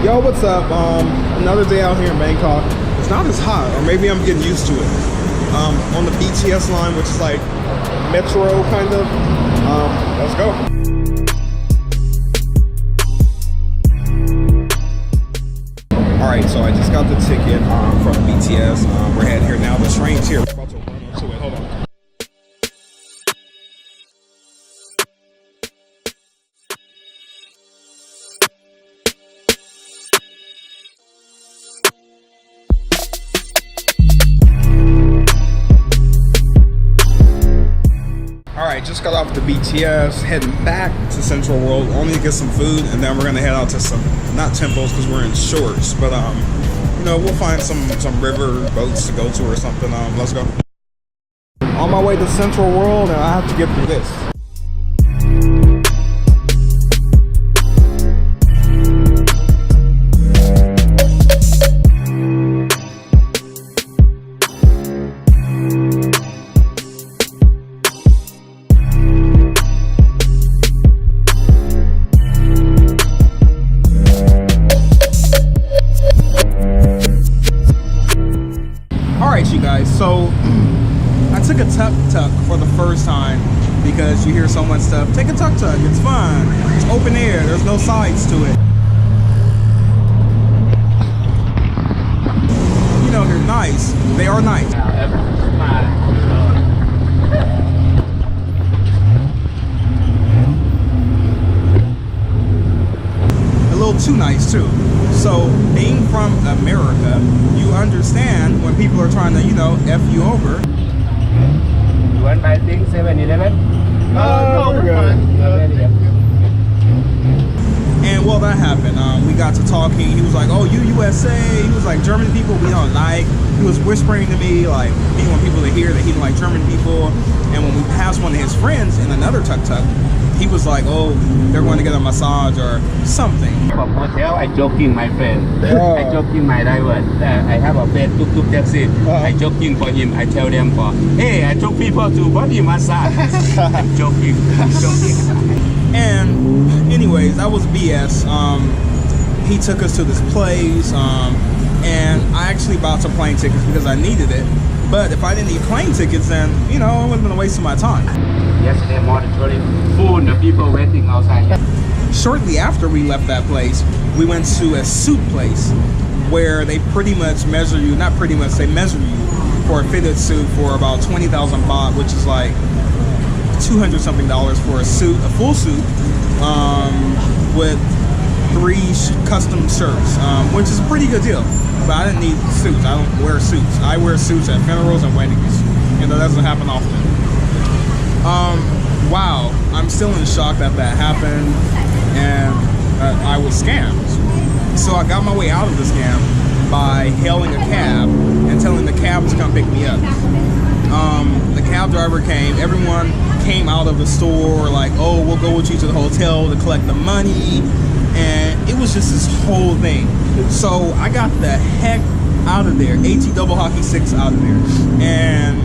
Yo, what's up? Another day out here in Bangkok. It's not as hot, or maybe I'm getting used to it. On the BTS line, which is like metro kind of. Let's go. All right, so I just got the ticket from BTS. We're heading here now. The train's here. We're about to run up to it. Hold on. Alright, just got off the BTS, heading back to Central World, only to get some food, and then we're gonna head out to some, not temples because we're in shorts, but you know, we'll find some river boats to go to or something. Let's go. On my way to Central World, and I have to get through this. Alright, you guys, so I took a tuk-tuk for the first time because you hear so much stuff. Take a tuk-tuk, it's fun. It's open air, there's no sides to it. You know, they're nice. They are nice. A little too nice too. So being from America, you understand when people are trying to, you know, F you over. You want buy things 7-Eleven? No, we're good. And well, that happened. We got to talking. He was like, "Oh, you USA." He was like, "German people we don't like." He was whispering to me, like, he didn't want people to hear that he didn't like German people. And when we passed one of his friends in another tuk-tuk, he was like, "Oh, they're going to get a massage or something." From hotel, I joking my friend. I joking my driver. I have a friend tuk tuk taxi. I joking for him. I tell them for, hey, I took people to body massage. I'm joking. I'm joking. And anyways, that was BS. He took us to this place, and I actually bought some plane tickets because I needed it. But if I didn't need plane tickets, then, you know, it would have been a waste of my time. Yesterday morning, full the people waiting outside. Shortly after we left that place, we went to a suit place where they pretty much measure you, not pretty much, they measure you for a fitted suit for about 20,000 baht, which is like $200 something for a suit, a full suit, with 3 custom shirts, which is a pretty good deal. But I didn't need suits. I don't wear suits. I wear suits at funerals and weddings. You know, that doesn't happen often. Wow, I'm still in shock that that happened, and I was scammed. So I got my way out of the scam by hailing a cab and telling the cab to come pick me up. The cab driver came, everyone came out of the store like, "Oh, we'll go with you to the hotel to collect the money," and it was just this whole thing. So I got the heck out of there, AT double hockey 6 out of there, and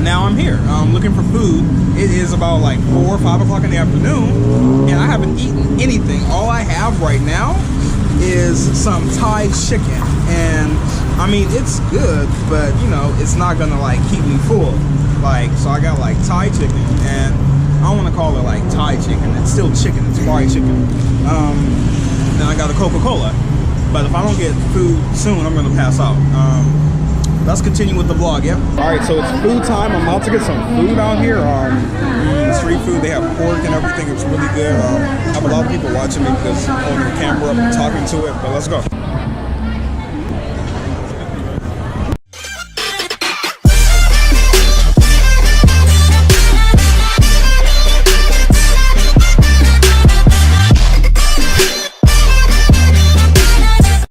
now I'm here. I'm looking for food. It is about like 4 or 5 o'clock in the afternoon, and I haven't eaten anything. All I have right now is some Thai chicken, and I mean, it's good, but you know, it's not gonna like keep me full. Like, so I got like Thai chicken, and I don't want to call it like Thai chicken. It's still chicken. It's fried chicken. Then I got a Coca-Cola. But if I don't get food soon, I'm gonna pass out. Let's continue with the vlog, yeah? Alright, so it's food time. I'm about to get some food out here. Street food, they have pork and everything. It's really good. I have a lot of people watching me because I'm holding the camera up and talking to it, but let's go.